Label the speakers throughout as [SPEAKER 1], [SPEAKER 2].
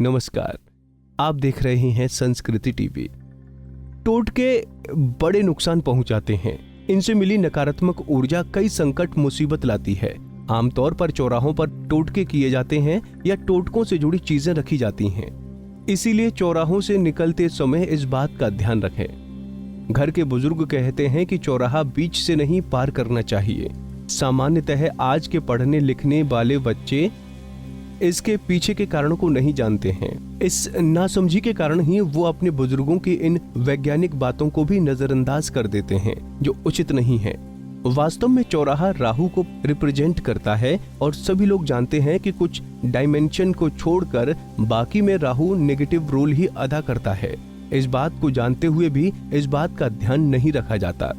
[SPEAKER 1] नमस्कार, आप देख रहे हैं संस्कृति टीवी। टोटके बड़े नुकसान पहुंचाते हैं। इनसे मिली नकारात्मक ऊर्जा कई संकट मुसीबत लाती है। आमतौर पर चौराहों पर टोटके किए जाते हैं या टोटकों से जुड़ी चीजें रखी जाती हैं। इसीलिए चौराहों से निकलते समय इस बात का ध्यान रखें। घर के बुजुर्ग कहते हैं कि चौराहा बीच से नहीं पार करना चाहिए। सामान्यतः आज के पढ़ने लिखने वाले बच्चे इसके पीछे के कारण को नहीं जानते हैं। इस नासमझी के कारण ही वो अपने बुजुर्गों की इन वैज्ञानिक बातों को भी नजरअंदाज कर देते हैं, जो उचित नहीं है। वास्तव में चौराहा राहु को रिप्रेजेंट करता है और सभी लोग जानते हैं कि कुछ डायमेंशन को छोड़कर बाकी में राहु नेगेटिव रोल ही अदा करता है। इस बात को जानते हुए भी इस बात का ध्यान नहीं रखा जाता।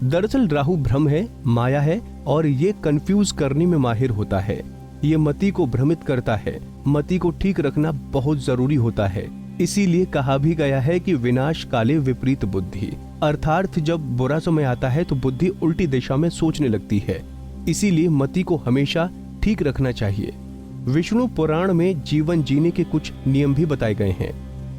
[SPEAKER 1] दरअसल राहु भ्रम है, माया है और ये कंफ्यूज करने में माहिर होता है। ये मति को भ्रमित करता है। मति को ठीक रखना बहुत जरूरी होता है। इसीलिए कहा भी गया है कि विनाश काले विपरीत बुद्धि, अर्थात जब बुरा समय आता है तो बुद्धि उल्टी दिशा में सोचने लगती है। इसीलिए मति को हमेशा ठीक रखना चाहिए। विष्णु पुराण में जीवन जीने के कुछ नियम भी बताए गए हैं।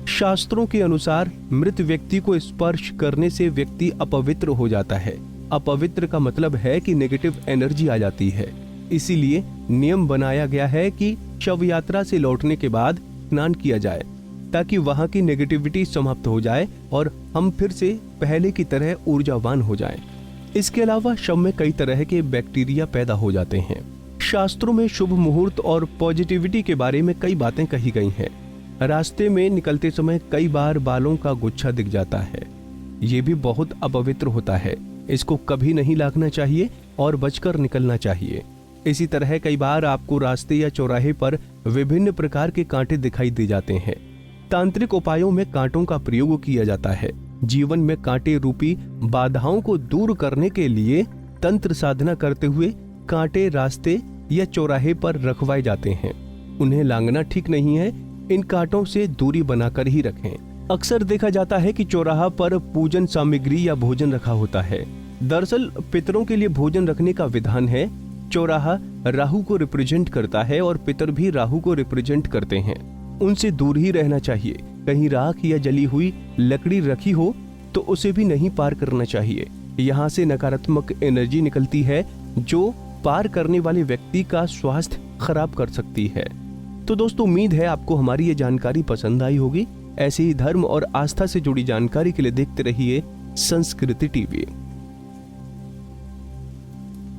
[SPEAKER 1] शास्त्रों के अनुसार मृत व्यक्ति को स्पर्श करने से व्यक्ति अपवित्र हो जाता है। अपवित्र का मतलब है कि नेगेटिव एनर्जी आ जाती है। इसीलिए नियम बनाया गया है कि शव यात्रा से लौटने के बाद स्नान किया जाए, ताकि वहां की नेगेटिविटी समाप्त हो जाए और हम फिर से पहले की तरह ऊर्जावान हो जाएं। इसके अलावा शव में कई तरह के बैक्टीरिया पैदा हो जाते हैं। शास्त्रों में शुभ मुहूर्त और पॉजिटिविटी के बारे में कई बातें कही गई हैं। रास्ते में निकलते समय कई बार बालों का गुच्छा दिख जाता है। ये भी बहुत अपवित्र होता है। इसको कभी नहीं लागना चाहिए और बचकर निकलना चाहिए। इसी तरह कई बार आपको रास्ते या चौराहे पर विभिन्न प्रकार के कांटे दिखाई दे जाते हैं। तांत्रिक उपायों में कांटों का प्रयोग किया जाता है। जीवन में कांटे रूपी बाधाओं को दूर करने के लिए तंत्र साधना करते हुए कांटे रास्ते या चौराहे पर रखवाए जाते हैं। उन्हें लांघना ठीक नहीं है। इन कांटों से दूरी बनाकर ही रखें। अक्सर देखा जाता है कि चौराहा पर पूजन सामग्री या भोजन रखा होता है। दरअसल पितरों के लिए भोजन रखने का विधान है। चौराहा राहु को रिप्रेजेंट करता है और पितर भी राहु को रिप्रेजेंट करते हैं। उनसे दूर ही रहना चाहिए। कहीं राख या जली हुई लकड़ी रखी हो तो उसे भी नहीं पार करना चाहिए। यहाँ से नकारात्मक एनर्जी निकलती है जो पार करने वाले व्यक्ति का स्वास्थ्य खराब कर सकती है। तो दोस्तों, उम्मीद है आपको हमारी ये जानकारी पसंद आई होगी। ऐसे ही धर्म और आस्था से जुड़ी जानकारी के लिए देखते रहिए संस्कृति टीवी।